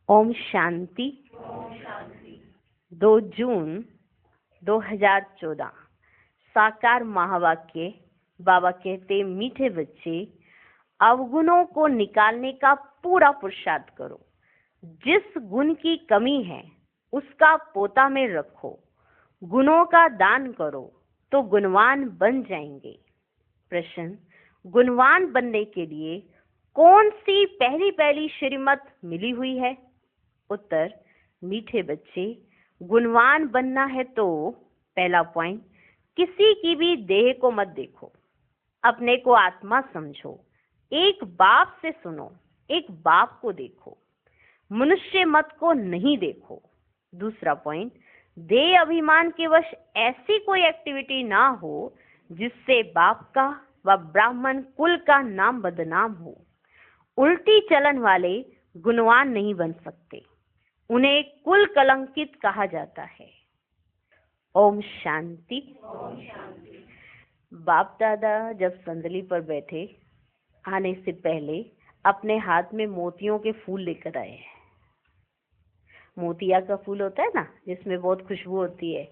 ओम शांति। 2 जून 2014। साकार महावाक्य। बाबा कहते, मीठे बच्चे, अवगुणों को निकालने का पूरा पुरुषार्थ करो। जिस गुण की कमी है उसका पोता में रखो। गुणों का दान करो तो गुणवान बन जाएंगे। प्रश्न, गुणवान बनने के लिए कौन सी पहली श्रीमत मिली हुई है? उत्तर, मीठे बच्चे, गुणवान बनना है तो पहला पॉइंट, किसी की भी देह को मत देखो, अपने को आत्मा समझो। एक बाप से सुनो, एक बाप को देखो, मनुष्य मत को नहीं देखो। दूसरा पॉइंट, देह अभिमान के वश ऐसी कोई एक्टिविटी ना हो जिससे बाप का व ब्राह्मण कुल का नाम बदनाम हो। उल्टी चलन वाले गुणवान नहीं बन सकते, उन्हें कुल कलंकित कहा जाता है। ओम शांति। बाप दादा जब संदली पर बैठे, आने से पहले अपने हाथ में मोतियों के फूल लेकर आए हैं। मोतिया का फूल होता है ना, जिसमें बहुत खुशबू होती है।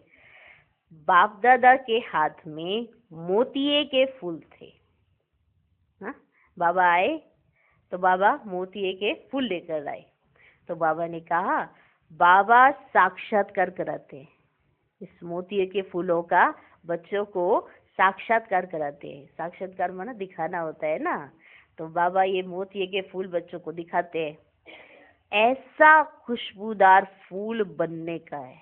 बाप दादा के हाथ में मोतिये के फूल थे। हाँ? बाबा आए तो बाबा मोतिये के फूल लेकर आए। तो बाबा ने कहा, बाबा साक्षात्कार कराते हैं। इस मोतिये के फूलों का बच्चों को साक्षात्कार कराते हैं। साक्षात्कार माना दिखाना होता है ना। तो बाबा ये मोतिये के फूल बच्चों को दिखाते हैं। ऐसा खुशबूदार फूल बनने का है।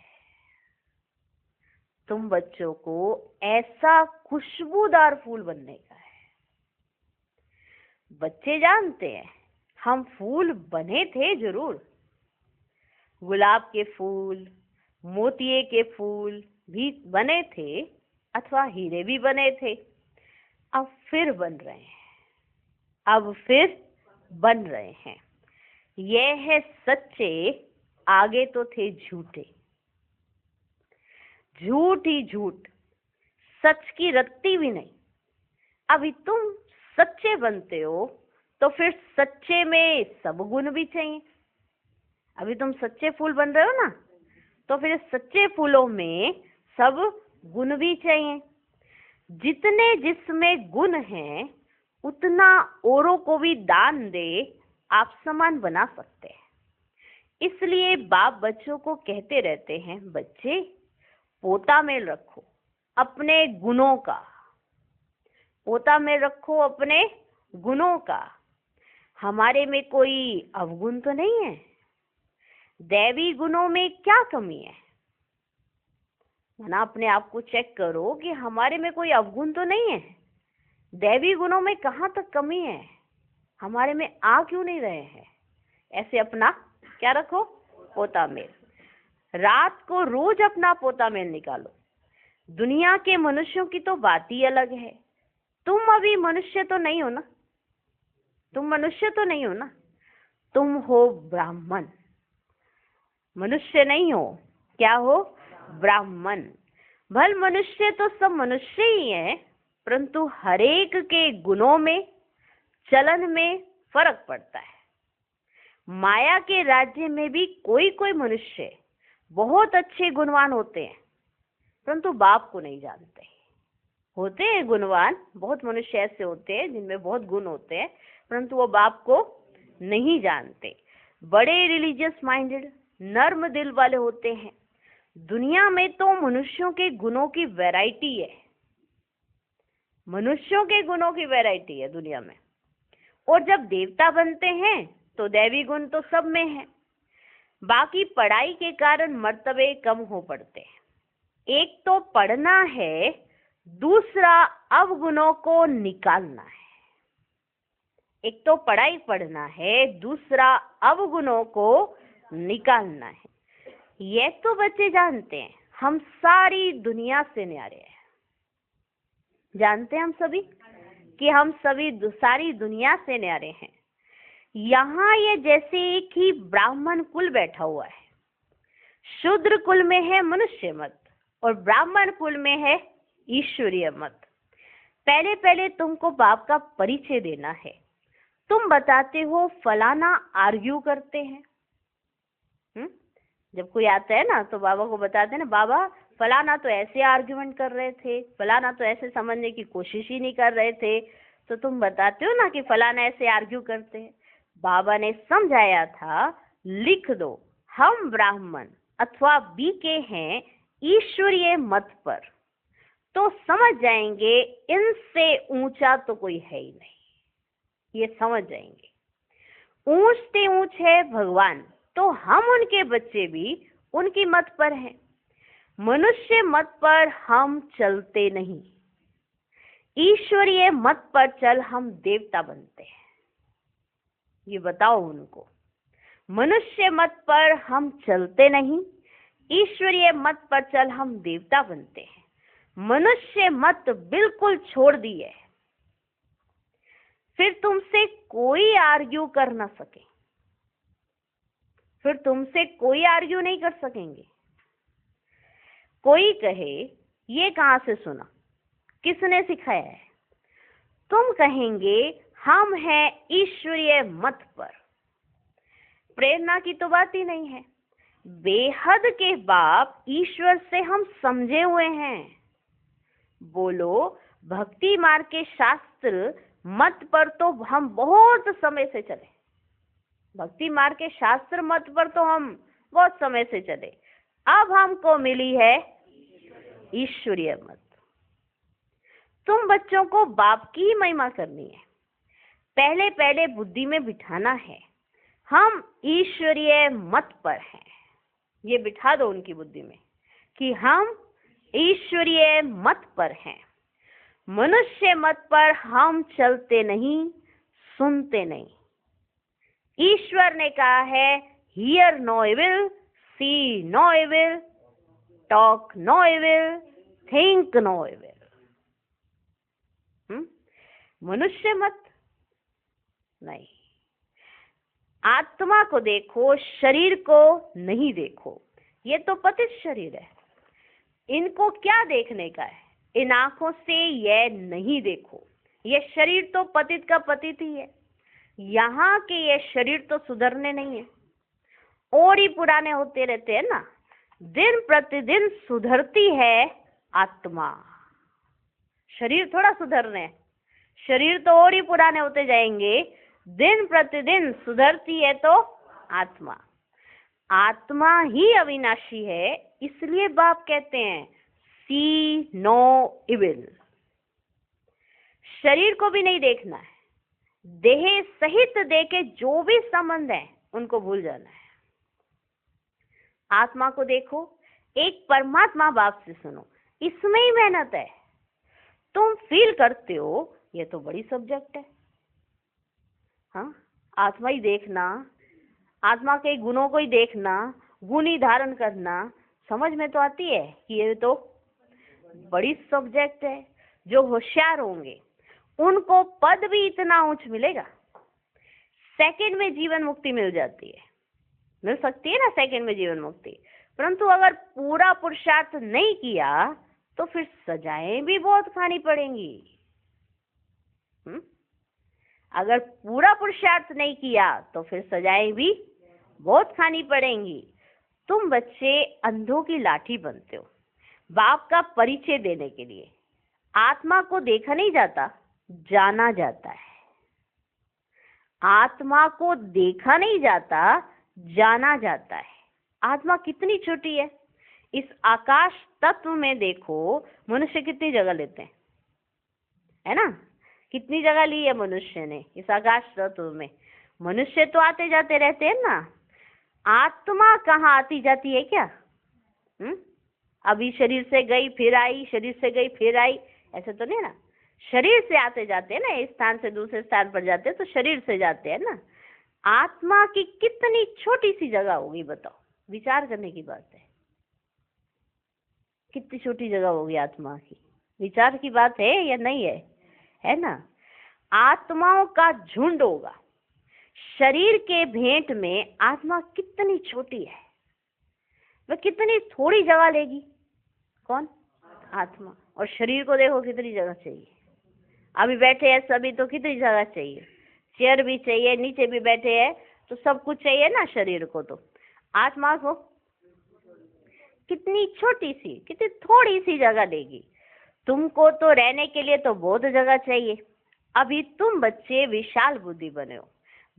तुम बच्चों को ऐसा खुशबूदार फूल बनने का है। बच्चे जानते हैं हम फूल बने थे जरूर। गुलाब के फूल, मोतिये के फूल भी बने थे, अथवा हीरे भी बने थे। अब फिर बन रहे हैं, अब फिर बन रहे हैं। यह है सच्चे, आगे तो थे झूठे। झूठ ही झूठ, सच की रत्ती भी नहीं। अभी तुम सच्चे बनते हो तो फिर सच्चे में सब गुण भी चाहिए। अभी तुम सच्चे फूल बन रहे हो ना, तो फिर सच्चे फूलों में सब गुण भी चाहिए। जितने जिसमें गुण हैं उतना औरों को भी दान दे आप समान बना सकते हैं। इसलिए बाप बच्चों को कहते रहते हैं, बच्चे पोता में रखो अपने गुणों का, पोता में रखो अपने गुणों का। हमारे में कोई अवगुण तो नहीं है। दैवी गुणों में क्या कमी है? ना अपने आप को चेक करो कि हमारे में कोई अवगुण तो नहीं है। दैवी गुणों में कहाँ तक कमी है? हमारे में आ क्यों नहीं रहे हैं? ऐसे अपना क्या रखो, पोता मेल। रात को रोज अपना पोता मेल निकालो। दुनिया के मनुष्यों की तो बात ही अलग है। तुम अभी मनुष्य तो नहीं हो ना, तुम मनुष्य तो नहीं हो ना, तुम हो ब्राह्मण। मनुष्य नहीं हो, क्या हो? ब्राह्मण। भल मनुष्य तो सब मनुष्य ही है, परंतु हरेक के गुणों में, चलन में फर्क पड़ता है। माया के राज्य में भी कोई कोई मनुष्य बहुत अच्छे गुणवान होते हैं, परंतु बाप को नहीं जानते। होते हैं गुणवान, बहुत मनुष्य ऐसे होते हैं जिनमें बहुत गुण होते हैं, परंतु वो बाप को नहीं जानते। बड़े रिलीजियस माइंडेड, नर्म दिल वाले होते हैं। दुनिया में तो मनुष्यों के गुणों की वैरायटी है, मनुष्यों के गुणों की वैरायटी है दुनिया में। और जब देवता बनते हैं तो दैवी गुण तो सब में है। बाकी पढ़ाई के कारण मर्तबे कम हो पड़ते हैं। एक तो पढ़ना है, दूसरा अवगुणों को निकालना है। एक तो पढ़ाई पढ़ना है, दूसरा अवगुणों को निकालना है। ये तो बच्चे जानते हैं हम सारी दुनिया से न्यारे हैं। जानते हैं हम सभी कि हम सभी सारी दुनिया से न्यारे हैं। यहाँ ये जैसे एक ही ब्राह्मण कुल बैठा हुआ है। शूद्र कुल में है मनुष्य मत और ब्राह्मण कुल में है ईश्वरीय मत। पहले तुमको बाप का परिचय देना है। तुम बताते हो फलाना आर्ग्यू करते हैं, जब कोई आता है ना तो बाबा को बताते हैं ना, बाबा फलाना तो ऐसे आर्ग्यूमेंट कर रहे थे, फलाना तो ऐसे समझने की कोशिश ही नहीं कर रहे थे, तो तुम बताते हो ना कि फलाना ऐसे आर्ग्यू करते हैं। बाबा ने समझाया था, लिख दो, हम ब्राह्मण अथवा बीके हैं ईश्वरीय मत पर, तो समझ जाएंगे इनसे ऊंचा तो कोई है ही नहीं। ये समझ जाएंगे ऊंच से ऊंच है भगवान, तो हम उनके बच्चे भी उनकी मत पर हैं। मनुष्य मत पर हम चलते नहीं, ईश्वरीय मत पर चल हम देवता बनते हैं। ये बताओ उनको, मनुष्य मत पर हम चलते नहीं, ईश्वरीय मत पर चल हम देवता बनते हैं। मनुष्य मत बिल्कुल छोड़ दिए, फिर तुमसे कोई आर्ग्यू कर ना सके, फिर तुमसे कोई आर्ग्यू नहीं कर सकेंगे। कोई कहे ये कहां से सुना, किसने सिखाया है, तुम कहेंगे हम हैं ईश्वरीय मत पर। प्रेरणा की तो बात ही नहीं है, बेहद के बाप ईश्वर से हम समझे हुए हैं। बोलो, भक्ति मार्ग के शास्त्र मत पर तो हम बहुत समय से चले, भक्ति मार्ग के शास्त्र मत पर तो हम बहुत समय से चले, अब हमको मिली है ईश्वरीय मत। तुम बच्चों को बाप की ही महिमा करनी है, पहले पहले बुद्धि में बिठाना है हम ईश्वरीय मत पर हैं। ये बिठा दो उनकी बुद्धि में कि हम ईश्वरीय मत पर हैं। मनुष्य मत पर हम चलते नहीं, सुनते नहीं। ईश्वर ने कहा है, hear no evil, see no evil, talk no evil, think no evil. मनुष्य मत नहीं। आत्मा को देखो, शरीर को नहीं देखो। ये तो पतित शरीर है, इनको क्या देखने का है, इन आंखों से ये नहीं देखो। ये शरीर तो पतित का पतित ही है, यहाँ के ये शरीर तो सुधरने नहीं है, और ही पुराने होते रहते हैं ना। दिन प्रतिदिन सुधरती है आत्मा, शरीर थोड़ा सुधर रहे हैं, शरीर तो और ही पुराने होते जाएंगे। दिन प्रतिदिन सुधरती है तो आत्मा, आत्मा ही अविनाशी है। इसलिए बाप कहते हैं सी नो इविल। शरीर को भी नहीं देखना है, देह सहित देखे जो भी संबंध है उनको भूल जाना है। आत्मा को देखो, एक परमात्मा बाप से सुनो, इसमें ही मेहनत है। तुम फील करते हो ये तो बड़ी सब्जेक्ट है, हाँ, आत्मा ही देखना, आत्मा के गुणों को ही देखना, गुण ही धारण करना, समझ में तो आती है कि ये तो बड़ी सब्जेक्ट है। जो होशियार होंगे उनको पद भी इतना ऊंच मिलेगा, सेकंड में जीवन मुक्ति मिल जाती है, मिल सकती है ना सेकंड में जीवन मुक्ति। परंतु अगर पूरा पुरुषार्थ नहीं किया तो फिर सजाएं भी बहुत खानी पड़ेंगी। अगर पूरा पुरुषार्थ नहीं किया तो फिर सजाएं भी बहुत खानी पड़ेंगी। तुम बच्चे अंधों की लाठी बनते हो बाप का परिचय देने के लिए। आत्मा को देखा नहीं जाता, जाना जाता है। आत्मा को देखा नहीं जाता, जाना जाता है। आत्मा कितनी छोटी है, इस आकाश तत्व में देखो मनुष्य कितनी जगह लेते हैं, है ना। कितनी जगह ली है मनुष्य ने इस आकाश तत्व में। मनुष्य तो आते जाते रहते हैं ना, आत्मा कहाँ आती जाती है क्या? अभी शरीर से गई फिर आई, शरीर से गई फिर आई, ऐसे तो नहीं ना। शरीर से आते जाते हैं ना, एक स्थान से दूसरे स्थान पर जाते हैं तो शरीर से जाते हैं ना। आत्मा की कितनी छोटी सी जगह होगी बताओ, विचार करने की बात है। कितनी छोटी जगह होगी आत्मा की, विचार की बात है या नहीं है, है ना। आत्माओं का झुंड होगा, शरीर के भेंट में आत्मा कितनी छोटी है, वह कितनी थोड़ी जगह लेगी। कौन? आत्मा। और शरीर को देखो कितनी जगह चाहिए। अभी बैठे हैं सभी तो कितनी जगह चाहिए, चेयर भी चाहिए, नीचे भी बैठे हैं तो सब कुछ चाहिए ना शरीर को। तो आत्मा को कितनी छोटी सी, कितनी थोड़ी सी जगह देगी। तुमको तो रहने के लिए तो बहुत जगह चाहिए। अभी तुम बच्चे विशाल बुद्धि बने हो,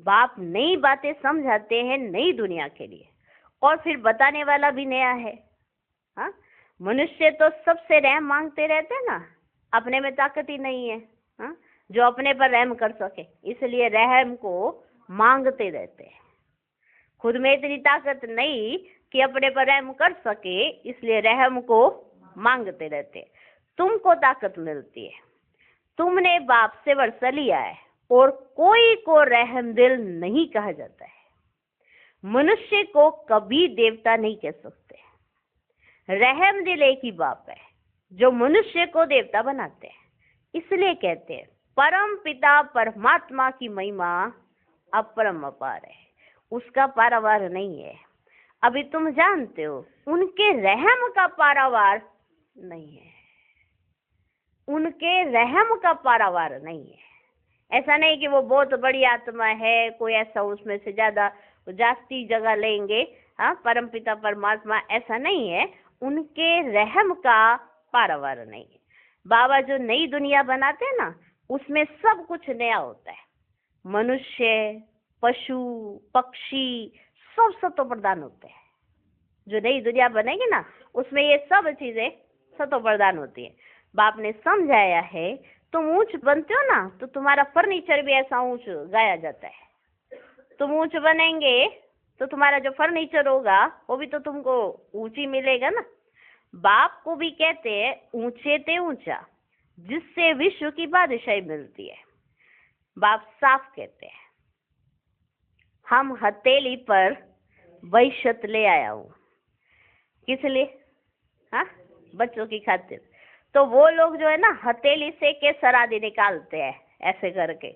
बाप नई बातें समझाते हैं नई दुनिया के लिए, और फिर बताने वाला भी नया है। हाँ, मनुष्य तो सबसे रहम मांगते रहते हैं ना, अपने में ताकत ही नहीं है। हाँ, जो अपने पर रहम कर सके, इसलिए रहम को मांगते रहते हैं। खुद में इतनी ताकत नहीं कि अपने पर रहम कर सके, इसलिए रहम को मांगते रहते हैं। तुमको ताकत मिलती है, तुमने बाप से वर्षा लिया है, और कोई को रहम दिल नहीं कहा जाता है। मनुष्य को कभी देवता नहीं कह सकते। रहम दिल एक ही बाप है जो मनुष्य को देवता बनाते हैं। इसलिए कहते हैं परम पिता परमात्मा की महिमा अपरम अपार है, उसका पारावार नहीं है। अभी तुम जानते हो उनके रहम का पारावार नहीं है, उनके रहम का पारावार नहीं है। ऐसा नहीं कि वो बहुत बड़ी आत्मा है, कोई ऐसा उसमें से जास्ती जगह लेंगे। हाँ, परम पिता परमात्मा ऐसा नहीं है, उनके रहम का पारावार नहीं है। बाबा जो नई दुनिया बनाते हैं ना, उसमें सब कुछ नया होता है। मनुष्य, पशु, पक्षी सब सतो प्रधान होते हैं। जो नई दुनिया बनेगी ना, उसमें ये सब चीजें सतो प्रधान होती है। बाप ने समझाया है, तुम ऊंच बनते हो ना, तो तुम्हारा फर्नीचर भी ऐसा ऊंच गाया जाता है। तुम ऊंच बनेंगे तो तुम्हारा जो फर्नीचर होगा वो भी तो तुमको ऊंची मिलेगा ना। बाप को भी कहते हैं ऊंचे ते ऊंचा, जिससे विश्व की बादशाही मिलती है। बाप साफ कहते हैं हम हथेली पर वैश्यत ले आया हूँ। किस लिए? हाँ, बच्चों की खातिर। तो वो लोग जो है ना, हथेली से केसर आदि निकालते हैं ऐसे करके।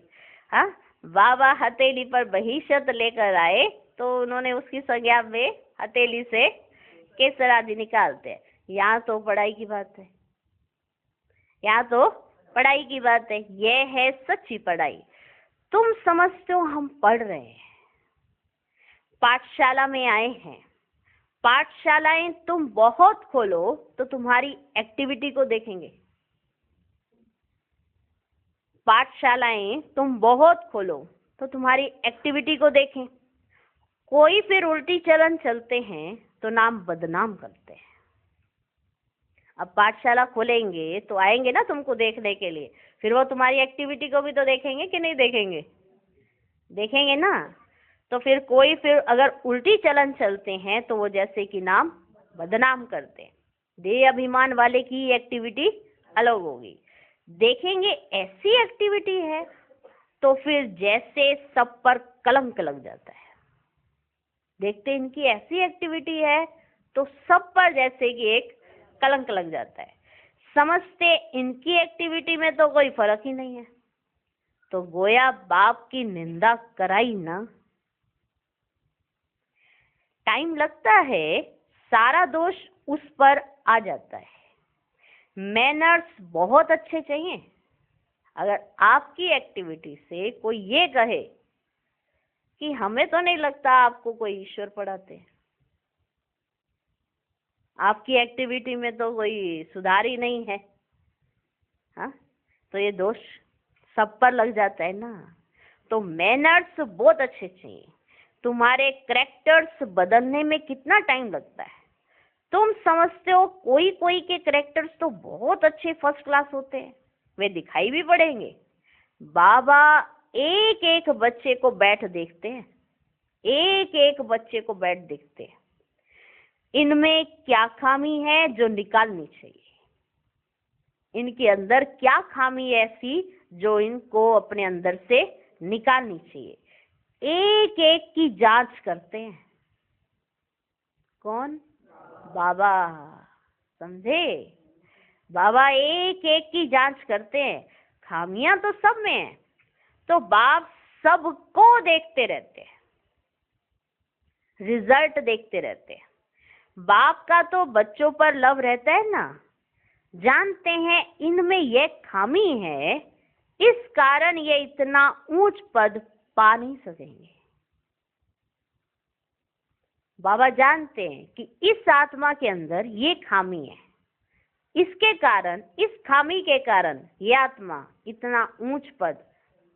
हाँ, बाबा हथेली पर बहिष्यत लेकर आए तो उन्होंने उसकी संज्ञा में हथेली से केसर आदि निकालते हैं। यहाँ तो पढ़ाई की बात है, यहाँ तो पढ़ाई की बात है। ये है सच्ची पढ़ाई। तुम समझते हो हम पढ़ रहे हैं, पाठशाला में आए हैं। पाठशालाएं तुम बहुत खोलो तो तुम्हारी एक्टिविटी को देखेंगे। पाठशालाएं तुम बहुत खोलो तो तुम्हारी एक्टिविटी को देखें। कोई फिर उल्टी चलन चलते हैं तो नाम बदनाम करते हैं। अब पाठशाला खोलेंगे तो आएंगे ना तुमको देखने के लिए, फिर वो तुम्हारी एक्टिविटी को भी तो देखेंगे कि नहीं देखेंगे? देखेंगे ना। तो फिर कोई फिर अगर उल्टी चलन चलते हैं तो वो जैसे कि नाम बदनाम करते हैं। देह अभिमान वाले की एक्टिविटी अलग होगी। देखेंगे ऐसी एक्टिविटी है तो फिर जैसे सब पर कलंक लग जाता है। देखते इनकी ऐसी एक्टिविटी है तो सब पर जैसे कि एक कलंक लग जाता है। समझते इनकी एक्टिविटी में तो कोई फर्क ही नहीं है, तो गोया बाप की निंदा कराई ना। टाइम लगता है, सारा दोष उस पर आ जाता है। मैनर्स बहुत अच्छे चाहिए। अगर आपकी एक्टिविटी से कोई ये कहे कि हमें तो नहीं लगता आपको कोई ईश्वर पढ़ाते हैं, आपकी एक्टिविटी में तो कोई सुधार ही नहीं है, हाँ, तो ये दोष सब पर लग जाता है ना। तो मैनर्स बहुत अच्छे चाहिए। तुम्हारे करेक्टर्स बदलने में कितना टाइम लगता है? तुम समझते हो कोई कोई के करेक्टर्स तो बहुत अच्छे फर्स्ट क्लास होते हैं, वे दिखाई भी पड़ेंगे। बाबा एक एक बच्चे को बैठ देखते हैं, एक एक बच्चे को बैठ देखते हैं, इनमें क्या खामी है जो निकालनी चाहिए, इनके अंदर क्या खामी है ऐसी जो इनको अपने अंदर से निकालनी चाहिए। एक एक की जांच करते हैं। कौन? बाबा। समझे? बाबा एक एक की जांच करते हैं। खामियां तो सब में है, तो बाप सबको देखते रहते हैं, रिजल्ट देखते रहते हैं। बाप का तो बच्चों पर लव रहता है ना, जानते हैं इनमें ये खामी है, इस कारण ये इतना ऊंच पद पा नहीं सकेंगे। बाबा जानते हैं कि इस आत्मा के अंदर ये खामी है, इसके कारण, इस खामी के कारण ये आत्मा इतना ऊंच पद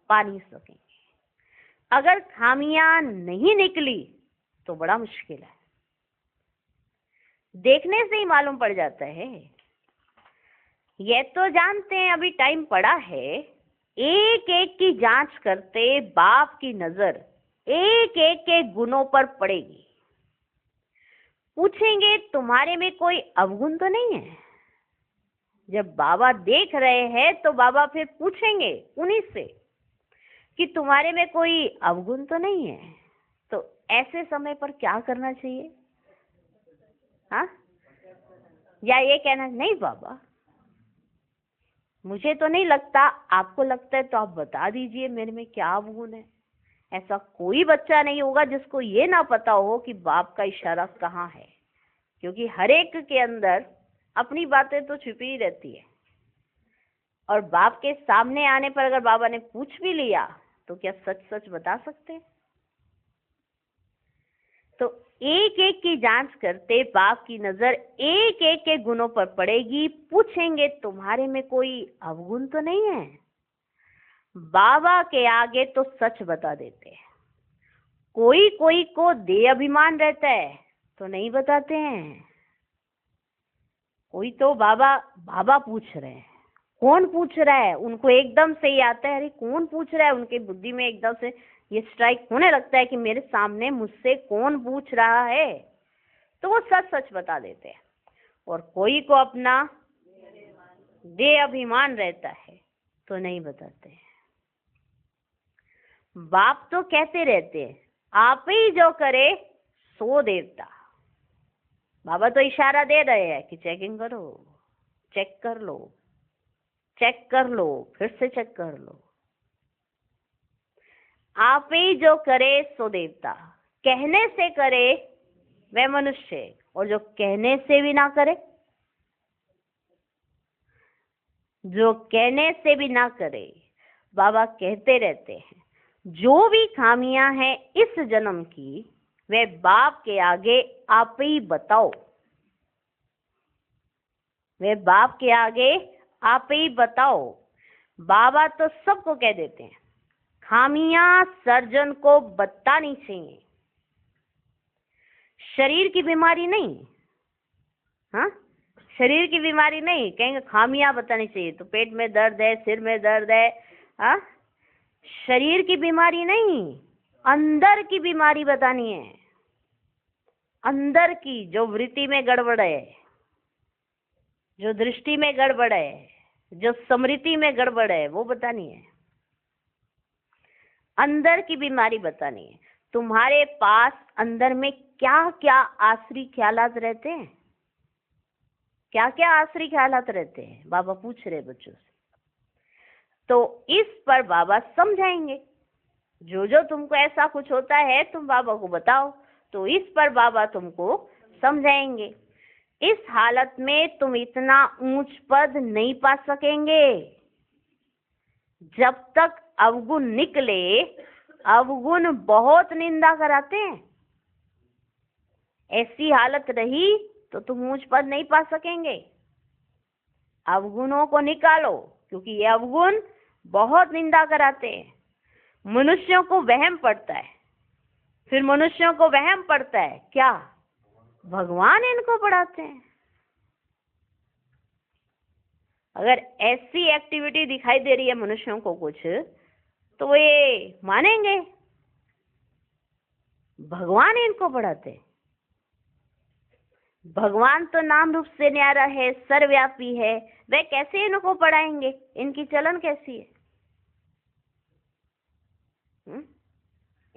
पा नहीं सकेंगे। अगर खामियां नहीं निकली तो बड़ा मुश्किल है, देखने से ही मालूम पड़ जाता है। ये तो जानते हैं अभी टाइम पड़ा है, एक एक की जांच करते बाप की नजर एक एक के गुणों पर पड़ेगी। पूछेंगे तुम्हारे में कोई अवगुण तो नहीं है? जब बाबा देख रहे हैं तो बाबा फिर पूछेंगे उन्हीं से कि तुम्हारे में कोई अवगुण तो नहीं है। तो ऐसे समय पर क्या करना चाहिए? हाँ, या ये कहना नहीं बाबा मुझे तो नहीं लगता, आपको लगता है तो आप बता दीजिए मेरे में क्या अवगुण है। ऐसा कोई बच्चा नहीं होगा जिसको ये ना पता हो कि बाप का इशारा कहाँ है, क्योंकि हर एक के अंदर अपनी बातें तो छुपी ही रहती है। और बाप के सामने आने पर अगर बाबा ने पूछ भी लिया तो क्या सच सच बता सकते हैं? तो एक एक की जांच करते बाप की नजर एक एक के गुणों पर पड़ेगी। पूछेंगे तुम्हारे में कोई अवगुण तो नहीं है? बाबा के आगे तो सच बता देते हैं। कोई कोई को देह अभिमान रहता है तो नहीं बताते हैं। कोई तो बाबा बाबा पूछ रहे हैं, कौन पूछ रहा है, उनको एकदम से ही आता है अरे कौन पूछ रहा है, उनके बुद्धि में एकदम से ये स्ट्राइक होने लगता है कि मेरे सामने मुझसे कौन पूछ रहा है, तो वो सच सच बता देते हैं। और कोई को अपना देह अभिमान रहता है तो नहीं बताते हैं। बाप तो कहते रहते हैं आप ही जो करे सो देवता। बाबा तो इशारा दे रहे हैं कि चेकिंग करो, चेक कर लो, चेक कर लो, फिर से चेक कर लो। आप ही जो करे सो देवता। कहने से करे वह मनुष्य, और जो कहने से भी ना करे, जो कहने से भी ना करे, बाबा कहते रहते हैं जो भी खामियां हैं इस जन्म की वे बाप के आगे आप ही बताओ। वे बाप के आगे आप ही बताओ। बाबा तो सबको कह देते हैं खामियां सर्जन को बतानी चाहिए, शरीर की बीमारी नहीं। हाँ, शरीर की बीमारी नहीं, कहेंगे खामियां बतानी चाहिए तो पेट में दर्द है, सिर में दर्द है। हाँ, शरीर की बीमारी नहीं, अंदर की बीमारी बतानी है। अंदर की जो वृत्ति में गड़बड़ है, जो दृष्टि में गड़बड़ है, जो स्मृति में गड़बड़ है, वो बतानी है। अंदर की बीमारी बतानी है। तुम्हारे पास अंदर में क्या क्या आसरी ख्यालात रहते हैं, क्या क्या आसरी ख्यालात रहते हैं, बाबा पूछ रहे बच्चों से। तो इस पर बाबा समझाएंगे। जो जो तुमको ऐसा कुछ होता है तुम बाबा को बताओ, तो इस पर बाबा तुमको समझाएंगे। इस हालत में तुम इतना ऊंच पद नहीं पा सकेंगे जब तक अवगुण निकले। अवगुण बहुत निंदा कराते हैं। ऐसी हालत रही तो तुम ऊंच पद नहीं पा सकेंगे। अवगुणों को निकालो, क्योंकि ये अवगुण बहुत निंदा कराते हैं। मनुष्यों को वहम पड़ता है, फिर मनुष्यों को वहम पड़ता है क्या भगवान इनको पढ़ाते हैं। अगर ऐसी एक्टिविटी दिखाई दे रही है मनुष्यों को कुछ, तो वो ये मानेंगे भगवान इनको पढ़ाते। भगवान तो नाम रूप से न्यारा है, सर्वव्यापी है, वे कैसे इनको पढ़ाएंगे? इनकी चलन कैसी है?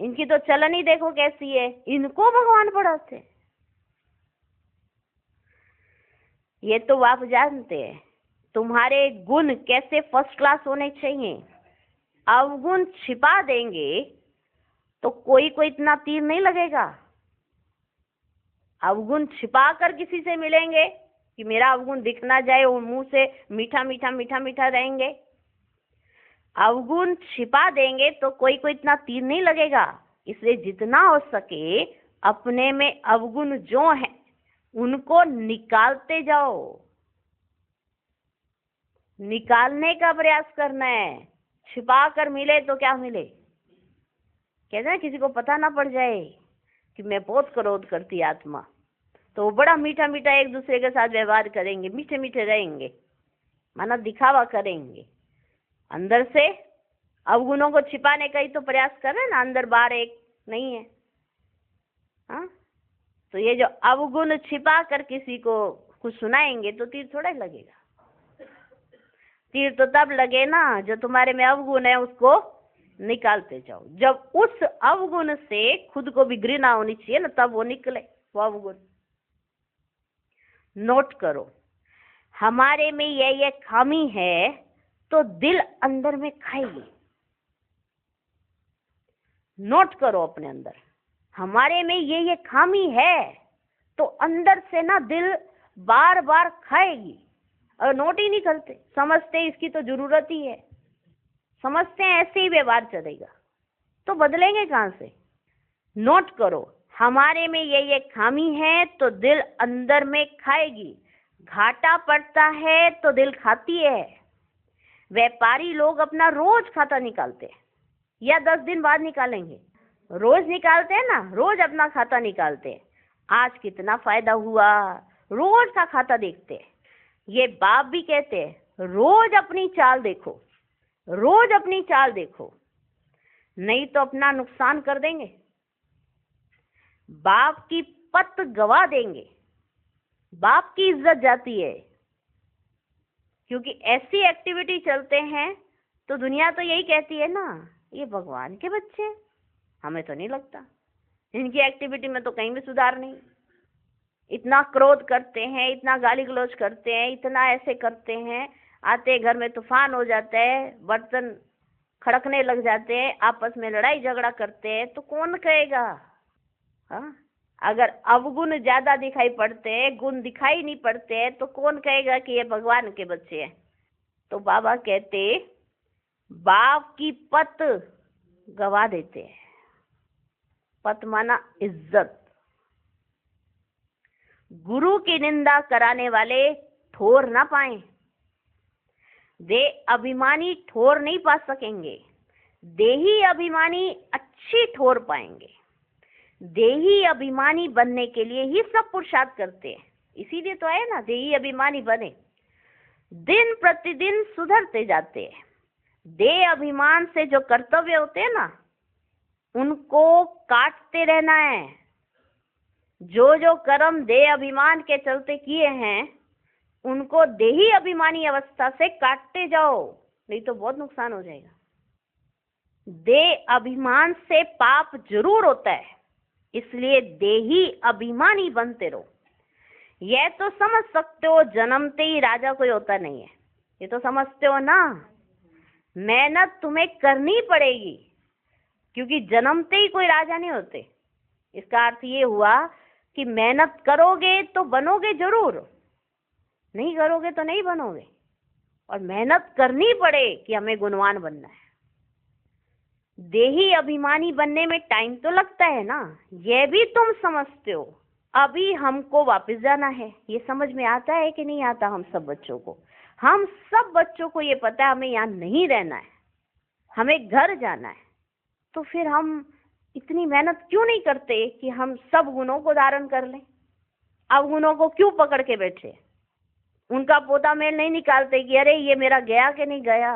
इनकी तो चलन ही देखो कैसी है, इनको भगवान पढ़ाते। ये तो आप जानते हैं तुम्हारे गुण कैसे फर्स्ट क्लास होने चाहिए। अवगुण छिपा देंगे तो कोई को इतना तीर नहीं लगेगा। अवगुण छिपा कर किसी से मिलेंगे कि मेरा अवगुण दिख ना जाए और मुंह से मीठा मीठा मीठा मीठा रहेंगे। अवगुण छिपा देंगे तो कोई को इतना तीर नहीं लगेगा। इसलिए जितना हो सके अपने में अवगुण जो है उनको निकालते जाओ, निकालने का प्रयास करना है। छिपा कर मिले तो क्या मिले, कहते हैं किसी को पता ना पड़ जाए कि मैं बहुत क्रोध करती आत्मा, तो वो बड़ा मीठा मीठा एक दूसरे के साथ व्यवहार करेंगे, मीठे मीठे रहेंगे, माना दिखावा करेंगे। अंदर से अवगुणों को छिपाने का ही तो प्रयास कर रहे हैं ना, अंदर बाहर एक नहीं है। हाँ, तो ये जो अवगुण छिपा कर किसी को कुछ सुनाएंगे तो तीर थोड़ा ही लगेगा। तीर तो तब लगे ना जो तुम्हारे में अवगुण है उसको निकालते जाओ। जब उस अवगुण से खुद को भी घृणा होनी चाहिए ना, तब वो निकले वो अवगुण। नोट करो, हमारे में ये खामी है तो दिल अंदर में खाएगी। नोट करो अपने अंदर, हमारे में ये खामी है तो अंदर से ना दिल बार बार खाएगी। और नोट ही नहीं करते, समझते इसकी तो जरूरत ही है, समझते हैं ऐसे ही व्यवहार चलेगा, तो बदलेंगे कहां से। नोट करो, हमारे में ये खामी है तो दिल अंदर में खाएगी। घाटा पड़ता है तो दिल खाती है। व्यापारी लोग अपना रोज खाता निकालते हैं या 10 दिन बाद निकालेंगे, रोज निकालते हैं ना, रोज अपना खाता निकालते हैं। आज कितना फायदा हुआ, रोज का खाता देखते हैं। ये बाप भी कहते हैं रोज अपनी चाल देखो, रोज अपनी चाल देखो, नहीं तो अपना नुकसान कर देंगे, बाप की पत गवा देंगे, बाप की इज्जत जाती है। क्योंकि ऐसी एक्टिविटी चलते हैं तो दुनिया तो यही कहती है ना, ये भगवान के बच्चे, हमें तो नहीं लगता इनकी एक्टिविटी में तो कहीं भी सुधार नहीं। इतना क्रोध करते हैं, इतना गाली गलौज करते हैं, इतना ऐसे करते हैं, आते घर में तूफान हो जाता है, बर्तन खड़कने लग जाते हैं, आपस में लड़ाई झगड़ा करते हैं, तो कौन कहेगा। हाँ, अगर अवगुण ज्यादा दिखाई पड़ते हैं, गुण दिखाई नहीं पड़ते हैं, तो कौन कहेगा कि ये भगवान के बच्चे हैं। तो बाबा कहते बाप की पत गवा देते हैं। पत माना इज्जत। गुरु की निंदा कराने वाले ठोर ना पाए, दे अभिमानी ठोर नहीं पा सकेंगे, देही अभिमानी अच्छी ठोर पाएंगे। देही अभिमानी बनने के लिए ही सब पुरुषार्थ करते हैं, इसीलिए तो है ना देही अभिमानी बने। दिन प्रतिदिन सुधरते जाते हैं। देह अभिमान से जो कर्तव्य होते हैं ना, उनको काटते रहना है। जो जो कर्म देह अभिमान के चलते किए हैं उनको देही अभिमानी अवस्था से काटते जाओ, नहीं तो बहुत नुकसान हो जाएगा। देह अभिमान से पाप जरूर होता है, इसलिए देही अभिमानी बनते रहो। यह तो समझ सकते हो जन्मते ही राजा कोई होता नहीं है, ये तो समझते हो ना। मेहनत तुम्हें करनी पड़ेगी, क्योंकि जन्मते ही कोई राजा नहीं होते। इसका अर्थ ये हुआ कि मेहनत करोगे तो बनोगे जरूर, नहीं करोगे तो नहीं बनोगे। और मेहनत करनी पड़े कि हमें गुणवान बनना है। देही अभिमानी बनने में टाइम तो लगता है ना, यह भी तुम समझते हो। अभी हमको वापस जाना है, ये समझ में आता है कि नहीं आता हम सब बच्चों को। हम सब बच्चों को ये पता है हमें यहाँ नहीं रहना है, हमें घर जाना है। तो फिर हम इतनी मेहनत क्यों नहीं करते कि हम सब गुणों को धारण कर लें। अवगुणों को क्यों पकड़ के बैठे, उनका पोता मेल नहीं निकालते कि अरे ये मेरा गया कि नहीं गया।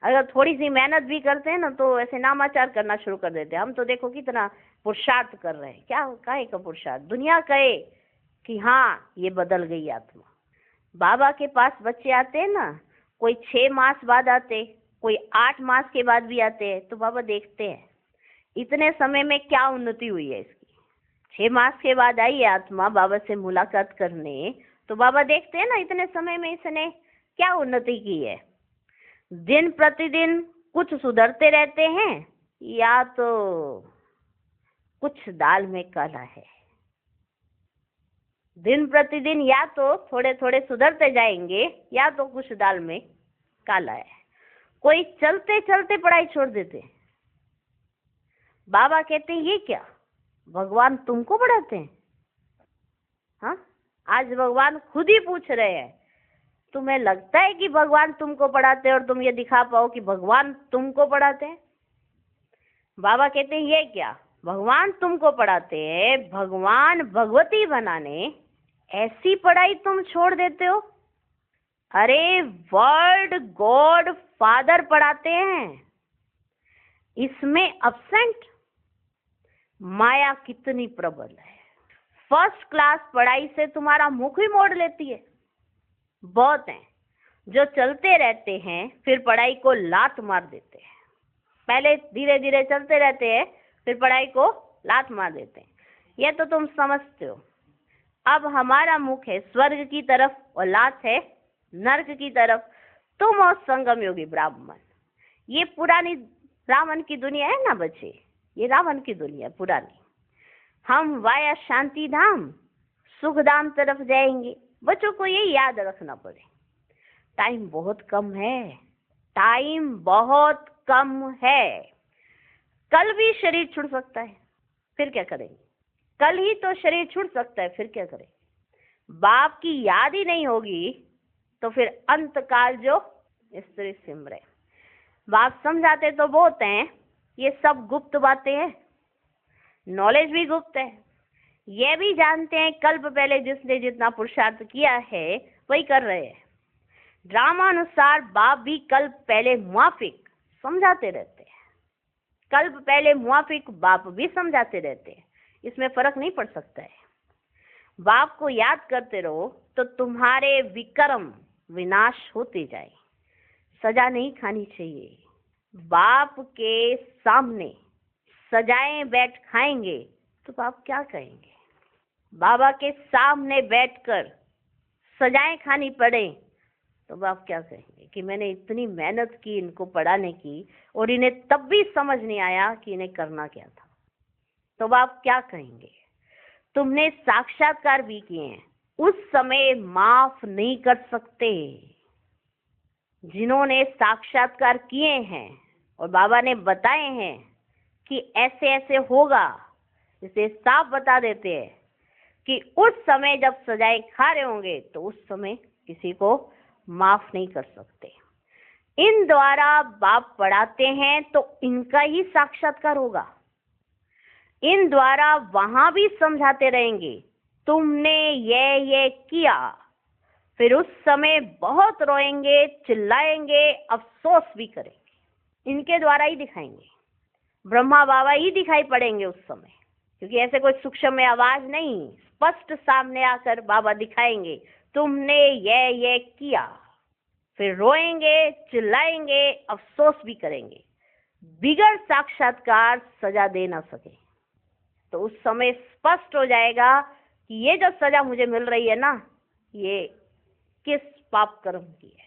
अगर थोड़ी सी मेहनत भी करते हैं ना तो ऐसे नामाचार करना शुरू कर देते हैं। हम तो देखो कितना पुरुषार्थ कर रहे हैं, क्या काहे का पुरुषार्थ। दुनिया कहे कि हाँ ये बदल गई आत्मा। बाबा के पास बच्चे आते हैं ना, कोई 6 मास बाद आते, कोई 8 मास के बाद भी आते हैं, तो बाबा देखते हैं इतने समय में क्या उन्नति हुई है इसकी। 6 मास के बाद आई है आत्मा बाबा से मुलाकात करने, तो बाबा देखते हैं ना इतने समय में इसने क्या उन्नति की है। दिन प्रतिदिन कुछ सुधरते रहते हैं, या तो कुछ दाल में काला है। दिन प्रतिदिन या तो थोड़े थोड़े सुधरते जाएंगे, या तो कुछ दाल में काला है। कोई चलते चलते पढ़ाई छोड़ देते। बाबा कहते हैं ये क्या, भगवान तुमको पढ़ाते हैं? हाँ, आज भगवान खुद ही पूछ रहे हैं, तुम्हें लगता है कि भगवान तुमको पढ़ाते हैं और तुम ये दिखा पाओ कि भगवान तुमको पढ़ाते हैं? बाबा कहते हैं ये क्या, भगवान तुमको पढ़ाते हैं, भगवान भगवती बनाने ऐसी पढ़ाई तुम छोड़ देते हो? अरे वर्ड गॉड फादर पढ़ाते हैं, इसमें अब्सेंट। माया कितनी प्रबल है, फर्स्ट क्लास पढ़ाई से तुम्हारा मुख ही मोड़ लेती है। बहुत हैं जो चलते रहते हैं फिर पढ़ाई को लात मार देते हैं। पहले धीरे धीरे चलते रहते हैं फिर पढ़ाई को लात मार देते हैं। ये तो तुम समझते हो। अब हमारा मुख है स्वर्ग की तरफ और लात है नर्क की तरफ। तुम और संगम योगी ब्राह्मण, ये पुरानी रावण की दुनिया है ना बच्चे, ये रावण की दुनिया पुरानी। हम वाया शांति धाम सुख धाम तरफ जाएंगे। बच्चों को ये याद रखना पड़े, टाइम बहुत कम है, टाइम बहुत कम है। कल भी शरीर छूट सकता है, फिर क्या करेंगे? कल ही तो शरीर छूट सकता है, फिर क्या करें? बाप की याद ही नहीं होगी तो फिर अंतकाल जो स्त्री सिमरे। बाप समझाते तो बहुत हैं, ये सब गुप्त बातें हैं, नॉलेज भी गुप्त है। ये भी जानते हैं कल्प पहले जिसने जितना पुरुषार्थ किया है वही कर रहे हैं। ड्रामा अनुसार बाप भी कल्प पहले मुआफिक समझाते रहते हैं, कल्प पहले मुआफिक बाप भी समझाते रहते हैं। इसमें फर्क नहीं पड़ सकता है। बाप को याद करते रहो तो तुम्हारे विक्रम विनाश होते जाए। सजा नहीं खानी चाहिए। बाप के सामने सजाएं बैठ खाएंगे तो बाप क्या कहेंगे? बाबा के सामने बैठकर सजाएं खानी पड़े तो बाप क्या कहेंगे कि मैंने इतनी मेहनत की इनको पढ़ाने की और इन्हें तब भी समझ नहीं आया कि इन्हें करना क्या था। तो बाप क्या कहेंगे? तुमने साक्षात्कार भी किए हैं, उस समय माफ नहीं कर सकते। जिन्होंने साक्षात्कार किए हैं और बाबा ने बताए हैं कि ऐसे ऐसे होगा, इसे साफ बता देते हैं कि उस समय जब सजाएं खा रहे होंगे तो उस समय किसी को माफ नहीं कर सकते। इन द्वारा बाप पढ़ाते हैं तो इनका ही साक्षात्कार होगा। इन द्वारा वहां भी समझाते रहेंगे तुमने ये किया, फिर उस समय बहुत रोएंगे, चिल्लाएंगे, अफसोस भी करेंगे। इनके द्वारा ही दिखाएंगे, ब्रह्मा बाबा ही दिखाई पड़ेंगे उस समय, क्योंकि ऐसे कोई सूक्ष्म में आवाज नहीं, स्पष्ट सामने आकर बाबा दिखाएंगे तुमने ये किया। फिर रोएंगे, चिल्लाएंगे, अफसोस भी करेंगे। बिगड़ साक्षात्कार सजा दे ना सके तो उस समय स्पष्ट हो जाएगा कि ये जो सजा मुझे मिल रही है ना, ये किस पाप कर्म की है,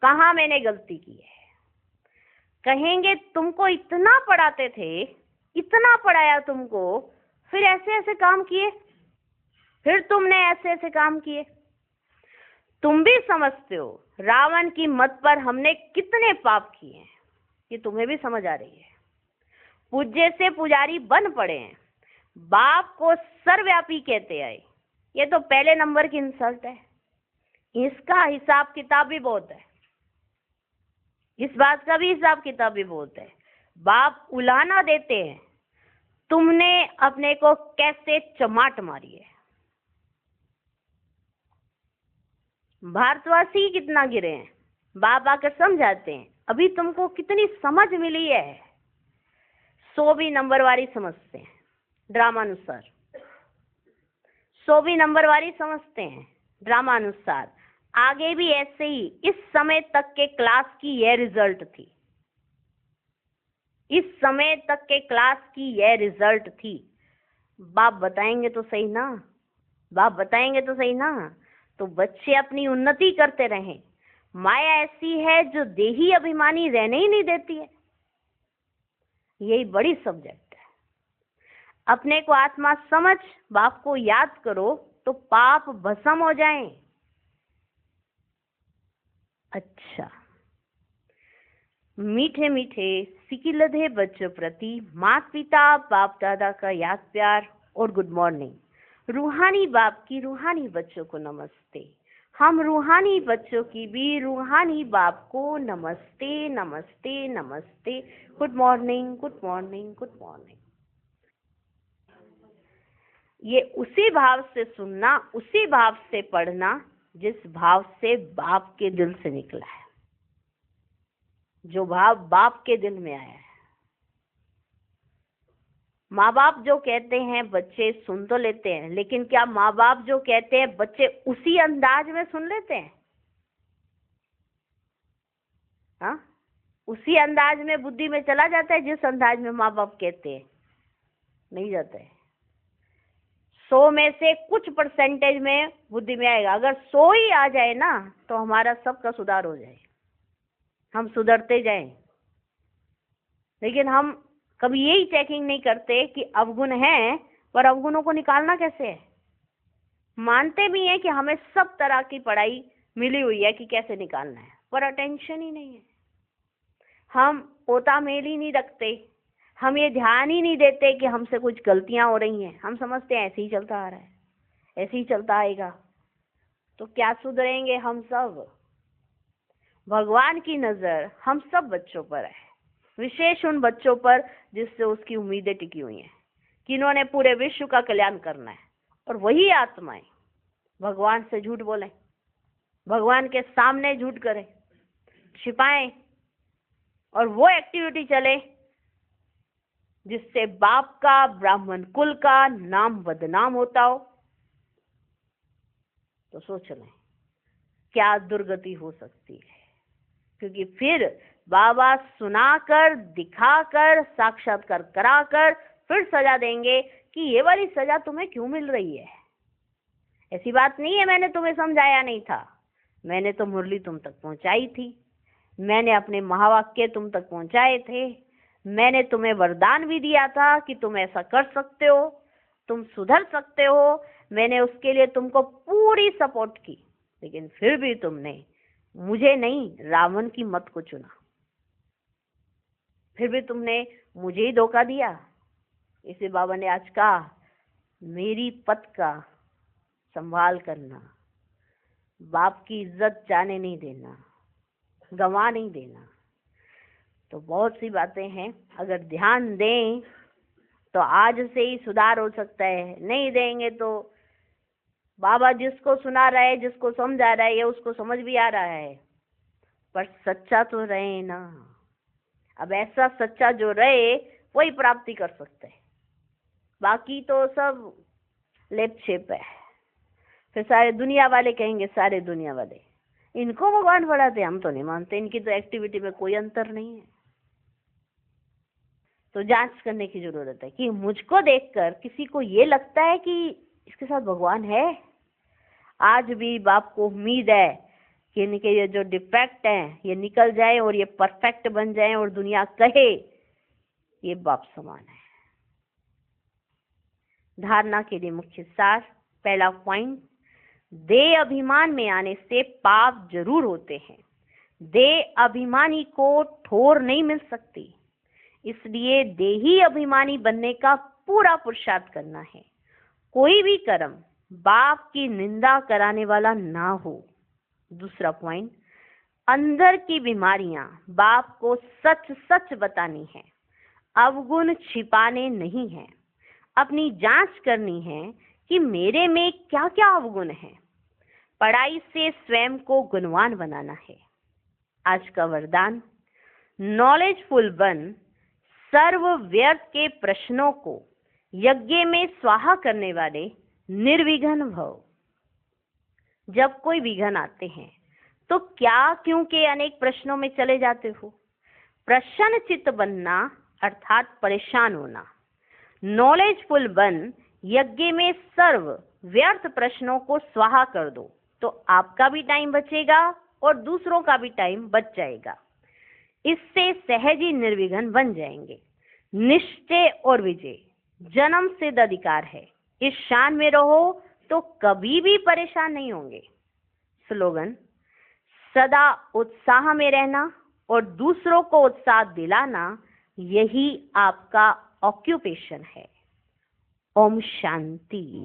कहाँ मैंने गलती की है। कहेंगे तुमको इतना पढ़ाते थे, इतना पढ़ाया तुमको, फिर ऐसे ऐसे काम किए, फिर तुमने ऐसे ऐसे काम किए। तुम भी समझते हो रावण की मत पर हमने कितने पाप किए हैं, ये तुम्हें भी समझ आ रही है। पूज्य से पुजारी बन पड़े हैं, बाप को सर्वव्यापी कहते आए, ये तो पहले नंबर की इंसल्ट है। इसका हिसाब किताब भी बहुत है, इस बात का भी हिसाब किताब भी बहुत है। बाप उलाहना देते हैं तुमने अपने को कैसे चमाट मारी है। भारतवासी कितना गिरे हैं, बाप आकर समझाते हैं अभी तुमको कितनी समझ मिली है। 100 भी नंबर वाली समझते हैं ड्रामानुसार, 100 भी नंबर वाली समझते हैं ड्रामानुसार। आगे भी ऐसे ही इस समय तक के क्लास की यह रिजल्ट थी, इस समय तक के क्लास की यह रिजल्ट थी। बाप बताएंगे तो सही ना, बाप बताएंगे तो सही ना। तो बच्चे अपनी उन्नति करते रहें। माया ऐसी है जो देही अभिमानी रहने ही नहीं देती है, यही बड़ी सब्जेक्ट है। अपने को आत्मा समझ, बाप को याद करो तो पाप भस्म हो जाएं। अच्छा, मीठे मीठे सिकिलधे बच्चों प्रति माता पिता बाप दादा का याद प्यार और गुड मॉर्निंग। रूहानी बाप की रूहानी बच्चों को नमस्ते। हम रूहानी बच्चों की भी रूहानी बाप को नमस्ते नमस्ते नमस्ते। Good morning good morning good morning. ये उसी भाव से सुनना, उसी भाव से पढ़ना जिस भाव से बाप के दिल से निकला है, जो भाव बाप के दिल में आया है। माँ बाप जो कहते हैं बच्चे सुन तो लेते हैं, लेकिन क्या माँ बाप जो कहते हैं बच्चे उसी अंदाज में सुन लेते हैं? हाँ, उसी अंदाज में बुद्धि में चला जाता है जिस अंदाज में माँ बाप कहते हैं? नहीं जाता है। 100 में से कुछ परसेंटेज में बुद्धि में आएगा। अगर 100 ही आ जाए ना तो हमारा सबका सुधार हो जाए, हम सुधरते जाएं। लेकिन हम कभी यही चेकिंग नहीं करते कि अवगुण है, पर अवगुणों को निकालना कैसे है। मानते भी हैं कि हमें सब तरह की पढ़ाई मिली हुई है कि कैसे निकालना है, पर अटेंशन ही नहीं है। हम पोता मेल ही नहीं रखते, हम ये ध्यान ही नहीं देते कि हमसे कुछ गलतियां हो रही हैं। हम समझते हैं ऐसे ही चलता आ रहा है, ऐसे ही चलता आएगा। तो क्या सुधरेंगे हम सब? भगवान की नजर हम सब बच्चों पर है, विशेष उन बच्चों पर जिससे उसकी उम्मीदें टिकी हुई हैं, कि इन्होंने पूरे विश्व का कल्याण करना है। और वही आत्माएं भगवान से झूठ बोलें, भगवान के सामने झूठ करें, छिपाएं, और वो एक्टिविटी चले जिससे बाप का, ब्राह्मण कुल का नाम बदनाम होता हो। तो सोच लें क्या दुर्गति हो सकती है। क्योंकि फिर बाबा सुनाकर, दिखाकर, साक्षात्कार कराकर फिर सजा देंगे कि ये वाली सजा तुम्हें क्यों मिल रही है। ऐसी बात नहीं है मैंने तुम्हें समझाया नहीं था, मैंने तो मुरली तुम तक पहुंचाई थी, मैंने अपने महावाक्य तुम तक पहुंचाए थे, मैंने तुम्हें वरदान भी दिया था कि तुम ऐसा कर सकते हो, तुम सुधर सकते हो। मैंने उसके लिए तुमको पूरी सपोर्ट की, लेकिन फिर भी तुमने मुझे नहीं, रावण की मत को चुना। फिर भी तुमने मुझे ही धोखा दिया। इसे बाबा ने आज कहा, मेरी पत का संभाल करना, बाप की इज्जत जाने नहीं देना, गंवा नहीं देना। तो बहुत सी बातें हैं, अगर ध्यान दें तो आज से ही सुधार हो सकता है। नहीं देंगे तो बाबा जिसको सुना रहा है, जिसको समझा रहा है, ये उसको समझ भी आ रहा है, पर सच्चा तो रहे ना। अब ऐसा सच्चा जो रहे वही प्राप्ति कर सकते हैं, बाकी तो सब लेप छेप है। फिर सारे दुनिया वाले कहेंगे, सारे दुनिया वाले इनको भगवान पढ़ाते, हम तो नहीं मानते, इनकी तो एक्टिविटी में कोई अंतर नहीं है। तो जांच करने की जरूरत है कि मुझको देखकर किसी को ये लगता है कि इसके साथ भगवान है। आज भी बाप को उम्मीद है कि इनके ये जो डिफेक्ट हैं ये निकल जाए और ये परफेक्ट बन जाए और दुनिया कहे ये बाप समान है। धारणा के लिए मुख्य सार, पहला पॉइंट, देह अभिमान में आने से पाप जरूर होते हैं। देह अभिमानी को ठोर नहीं मिल सकती, इसलिए देही अभिमानी बनने का पूरा पुरुषार्थ करना है। कोई भी कर्म बाप की निंदा कराने वाला ना हो। दूसरा पॉइंट, अंदर की बीमारियां बाप को सच सच बतानी है, अवगुण छिपाने नहीं है। अपनी जांच करनी है कि मेरे में क्या क्या अवगुण है। पढ़ाई से स्वयं को गुणवान बनाना है। आज का वरदान, नॉलेजफुल बन, सर्व व्यर्थ के प्रश्नों को यज्ञ में स्वाहा करने वाले निर्विघ्न भव। जब कोई विघ्न आते हैं तो क्या क्यों के अनेक प्रश्नों में चले जाते हो। प्रसन्न चित्त बनना अर्थात परेशान होना। नॉलेजफुल बन, यज्ञ में सर्व व्यर्थ प्रश्नों को स्वाहा कर दो, तो आपका भी टाइम बचेगा और दूसरों का भी टाइम बच जाएगा। इससे सहज ही निर्विघ्न बन जाएंगे। निश्चय और विजय जन्म सिद्ध अधिकार है। इस शान में रहो तो कभी भी परेशान नहीं होंगे। स्लोगन, सदा उत्साह में रहना, और दूसरों को उत्साह दिलाना, यही आपका ऑक्यूपेशन है। ओम शांति।